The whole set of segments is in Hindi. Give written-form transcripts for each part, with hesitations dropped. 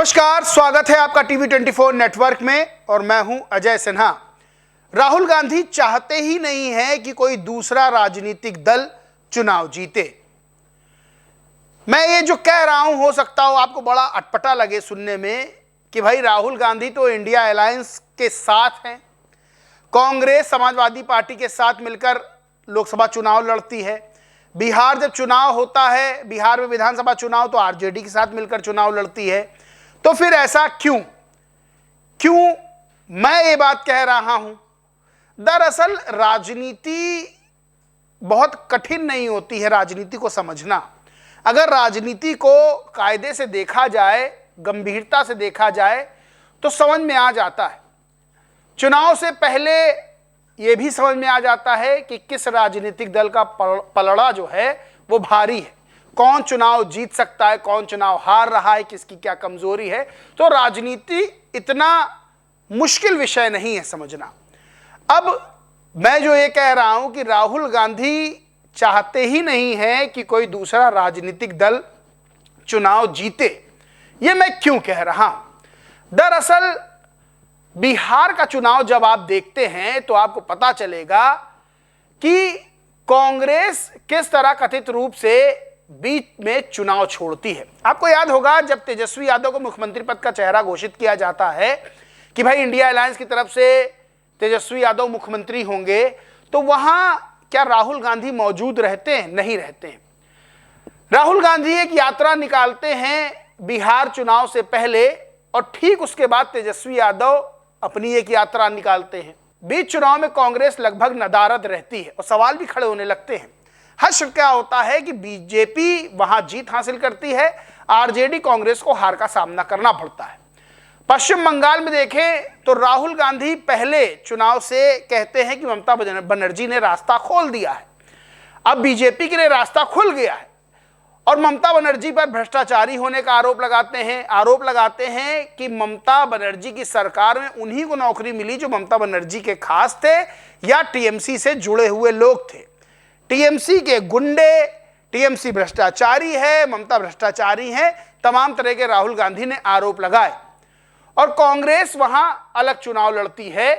नमस्कार, स्वागत है आपका टीवी 24 नेटवर्क में और मैं हूं अजय सिन्हा। राहुल गांधी चाहते ही नहीं है कि कोई दूसरा राजनीतिक दल चुनाव जीते। मैं ये जो कह रहा हूं, हो सकता हो आपको बड़ा अटपटा लगे सुनने में कि भाई राहुल गांधी तो इंडिया अलायंस के साथ हैं, कांग्रेस समाजवादी पार्टी के साथ मिलकर लोकसभा चुनाव लड़ती है, बिहार जब चुनाव होता है, बिहार में विधानसभा चुनाव तो आरजेडी के साथ मिलकर चुनाव लड़ती है, तो फिर ऐसा क्यों मैं ये बात कह रहा हूं। दरअसल राजनीति बहुत कठिन नहीं होती है, राजनीति को समझना। अगर राजनीति को कायदे से देखा जाए, गंभीरता से देखा जाए तो समझ में आ जाता है। चुनाव से पहले यह भी समझ में आ जाता है कि किस राजनीतिक दल का पलड़ा जो है वो भारी है, कौन चुनाव जीत सकता है, कौन चुनाव हार रहा है, किसकी क्या कमजोरी है। तो राजनीति इतना मुश्किल विषय नहीं है समझना। अब मैं जो ये कह रहा हूं कि राहुल गांधी चाहते ही नहीं है कि कोई दूसरा राजनीतिक दल चुनाव जीते, ये मैं क्यों कह रहा हूं। दरअसल बिहार का चुनाव जब आप देखते हैं तो आपको पता चलेगा कि कांग्रेस किस तरह कथित रूप से बीच में चुनाव छोड़ती है। आपको याद होगा जब तेजस्वी यादव को मुख्यमंत्री पद का चेहरा घोषित किया जाता है कि भाई इंडिया अलायंस की तरफ से तेजस्वी यादव मुख्यमंत्री होंगे, तो वहां क्या राहुल गांधी मौजूद रहते हैं? नहीं रहते हैं। राहुल गांधी एक यात्रा निकालते हैं बिहार चुनाव से पहले और ठीक उसके बाद तेजस्वी यादव अपनी एक यात्रा निकालते हैं। बीच चुनाव में कांग्रेस लगभग नदारद रहती है और सवाल भी खड़े होने लगते हैं। हर्ष क्या होता है कि बीजेपी वहां जीत हासिल करती है, आरजेडी कांग्रेस को हार का सामना करना पड़ता है। पश्चिम बंगाल में देखें तो राहुल गांधी पहले चुनाव से कहते हैं कि ममता बनर्जी ने रास्ता खोल दिया है, अब बीजेपी के लिए रास्ता खुल गया है और ममता बनर्जी पर भ्रष्टाचारी होने का आरोप लगाते हैं कि ममता बनर्जी की सरकार में उन्हीं को नौकरी मिली जो ममता बनर्जी के खास थे या टीएमसी से जुड़े हुए लोग थे। टीएमसी के गुंडे, टीएमसी भ्रष्टाचारी है, ममता भ्रष्टाचारी है, तमाम तरह के राहुल गांधी ने आरोप लगाए और कांग्रेस वहां अलग चुनाव लड़ती है।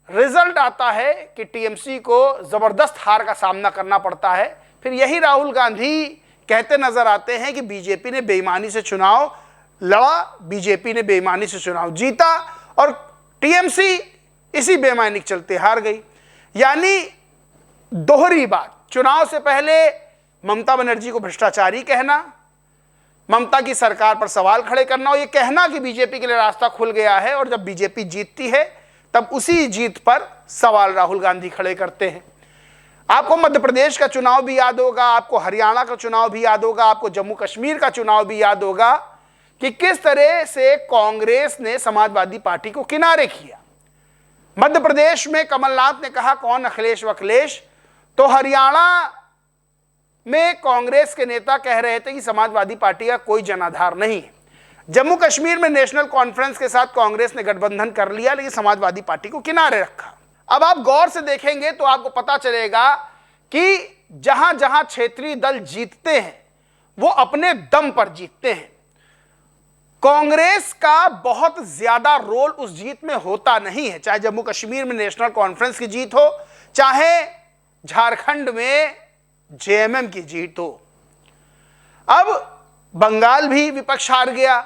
रिजल्ट आता है कि टीएमसी को जबरदस्त हार का सामना करना पड़ता है। फिर यही राहुल गांधी कहते नजर आते हैं कि बीजेपी ने बेईमानी से चुनाव लड़ा, बीजेपी ने बेईमानी से चुनाव जीता और टीएमसी इसी बेईमानी के चलते हार गई। यानी दोहरी बात, चुनाव से पहले ममता बनर्जी को भ्रष्टाचारी कहना, ममता की सरकार पर सवाल खड़े करना और ये कहना कि बीजेपी के लिए रास्ता खुल गया है, और जब बीजेपी जीतती है तब उसी जीत पर सवाल राहुल गांधी खड़े करते हैं। आपको मध्य प्रदेश का चुनाव भी याद होगा, आपको हरियाणा का चुनाव भी याद होगा, आपको जम्मू कश्मीर का चुनाव भी याद होगा कि किस तरह से कांग्रेस ने समाजवादी पार्टी को किनारे किया। मध्य प्रदेश में कमलनाथ ने कहा कौन अखिलेश वखिलेश, तो हरियाणा में कांग्रेस के नेता कह रहे थे कि समाजवादी पार्टी का कोई जनाधार नहीं है। जम्मू कश्मीर में नेशनल कॉन्फ्रेंस के साथ कांग्रेस ने गठबंधन कर लिया लेकिन समाजवादी पार्टी को किनारे रखा। अब आप गौर से देखेंगे तो आपको पता चलेगा कि जहां जहां क्षेत्रीय दल जीतते हैं वो अपने दम पर जीतते हैं। कांग्रेस का बहुत ज्यादा रोल उस जीत में होता नहीं है, चाहे जम्मू कश्मीर में नेशनल कॉन्फ्रेंस की जीत हो, चाहे झारखंड में जेएमएम की जीत हो। अब बंगाल भी विपक्ष हार गया,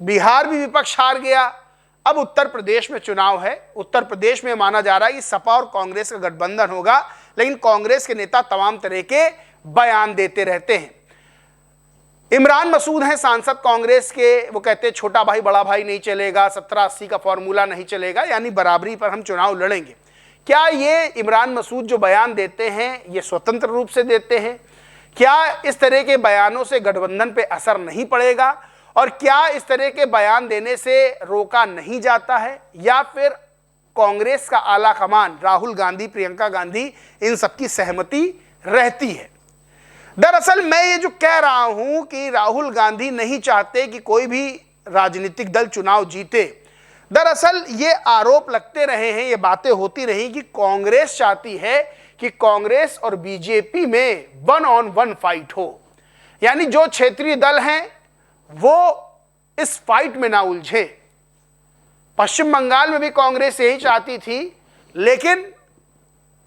बिहार भी विपक्ष हार गया, अब उत्तर प्रदेश में चुनाव है। उत्तर प्रदेश में माना जा रहा है कि सपा और कांग्रेस का गठबंधन होगा, लेकिन कांग्रेस के नेता तमाम तरह के बयान देते रहते हैं। इमरान मसूद हैं सांसद कांग्रेस के, वो कहते हैं छोटा भाई बड़ा भाई नहीं चलेगा, 17-80 का फॉर्मूला नहीं चलेगा, यानी बराबरी पर हम चुनाव लड़ेंगे। क्या ये इमरान मसूद जो बयान देते हैं ये स्वतंत्र रूप से देते हैं? क्या इस तरह के बयानों से गठबंधन पे असर नहीं पड़ेगा और क्या इस तरह के बयान देने से रोका नहीं जाता है, या फिर कांग्रेस का आला कमान राहुल गांधी, प्रियंका गांधी, इन सबकी सहमति रहती है? दरअसल मैं ये जो कह रहा हूं कि राहुल गांधी नहीं चाहते कि कोई भी राजनीतिक दल चुनाव जीते, दरअसल ये आरोप लगते रहे हैं, ये बातें होती रही कि कांग्रेस चाहती है कि कांग्रेस और बीजेपी में 1-on-1 फाइट हो, यानी जो क्षेत्रीय दल हैं वो इस फाइट में ना उलझे। पश्चिम बंगाल में भी कांग्रेस यही चाहती थी, लेकिन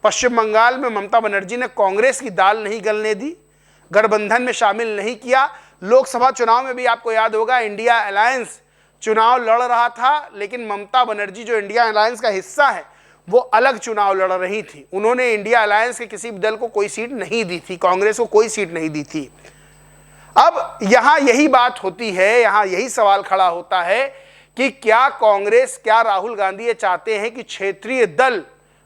पश्चिम बंगाल में ममता बनर्जी ने कांग्रेस की दाल नहीं गलने दी, गठबंधन में शामिल नहीं किया। लोकसभा चुनाव में भी आपको याद होगा इंडिया अलायंस चुनाव लड़ रहा था, लेकिन ममता बनर्जी जो इंडिया अलायंस का हिस्सा है वो अलग चुनाव लड़ रही थी। उन्होंने इंडिया अलायंस के किसी भी दल को कोई सीट नहीं दी थी, कांग्रेस को कोई सीट नहीं दी थी। अब यहां यही बात होती है, यहां यही सवाल खड़ा होता है कि क्या कांग्रेस, क्या राहुल गांधी ये चाहते हैं कि क्षेत्रीय दल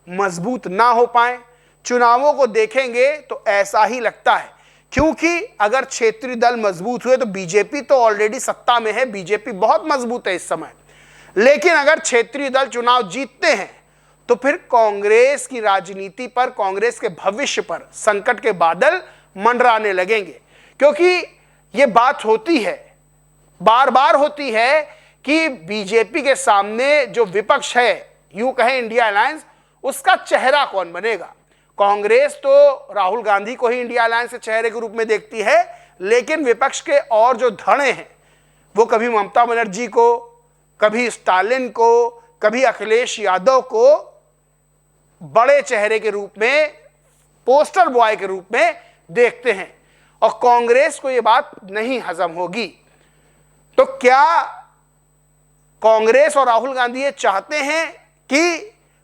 मजबूत ना हो पाए? चुनावों को देखेंगे तो ऐसा ही लगता है, क्योंकि अगर क्षेत्रीय दल मजबूत हुए तो बीजेपी तो ऑलरेडी सत्ता में है, बीजेपी बहुत मजबूत है इस समय, लेकिन अगर क्षेत्रीय दल चुनाव जीतते हैं तो फिर कांग्रेस की राजनीति पर, कांग्रेस के भविष्य पर संकट के बादल मंडराने लगेंगे। क्योंकि यह बात होती है, बार बार होती है कि बीजेपी के सामने जो विपक्ष है, यूं कहें इंडिया अलायंस, उसका चेहरा कौन बनेगा? कांग्रेस तो राहुल गांधी को ही इंडिया अलायंस के चेहरे के रूप में देखती है, लेकिन विपक्ष के और जो धड़े हैं वो कभी ममता बनर्जी को, कभी स्टालिन को, कभी अखिलेश यादव को बड़े चेहरे के रूप में, पोस्टर बॉय के रूप में देखते हैं, और कांग्रेस को यह बात नहीं हजम होगी। तो क्या कांग्रेस और राहुल गांधी ये चाहते हैं कि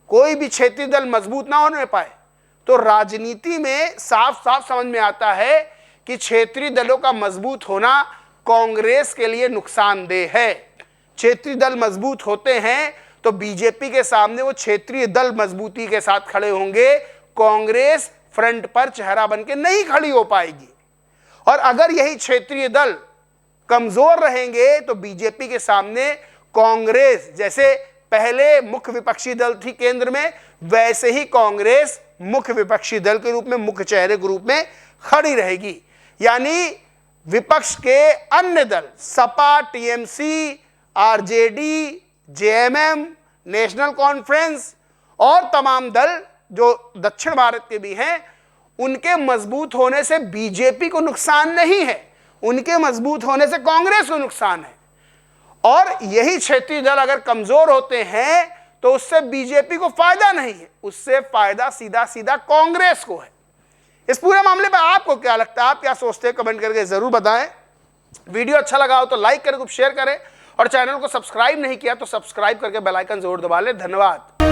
कोई भी क्षेत्रीय दल मजबूत ना होने पाए? तो राजनीति में साफ साफ समझ में आता है कि क्षेत्रीय दलों का मजबूत होना कांग्रेस के लिए नुकसानदेह है। क्षेत्रीय दल मजबूत होते हैं तो बीजेपी के सामने वो क्षेत्रीय दल मजबूती के साथ खड़े होंगे, कांग्रेस फ्रंट पर चेहरा बनके नहीं खड़ी हो पाएगी। और अगर यही क्षेत्रीय दल कमजोर रहेंगे तो बीजेपी के सामने कांग्रेस, जैसे पहले मुख्य विपक्षी दल थी केंद्र में, वैसे ही कांग्रेस मुख्य विपक्षी दल के रूप में, मुख्य चेहरे के रूप में खड़ी रहेगी। यानी विपक्ष के अन्य दल Sapa, TMC, RJD, JMM, national conference और तमाम दल जो दक्षिण भारत के भी हैं, उनके मजबूत होने से बीजेपी को नुकसान नहीं है, उनके मजबूत होने से कांग्रेस को नुकसान है। और यही क्षेत्रीय दल अगर कमजोर होते हैं तो उससे बीजेपी को फायदा नहीं है, उससे फायदा सीधा सीधा कांग्रेस को है। इस पूरे मामले पर आपको क्या लगता है, आप क्या सोचते हैं? कमेंट करके जरूर बताएं। वीडियो अच्छा लगा हो तो लाइक करें, शेयर करें, और चैनल को सब्सक्राइब नहीं किया तो सब्सक्राइब करके बेल आइकन जरूर दबा लें। धन्यवाद।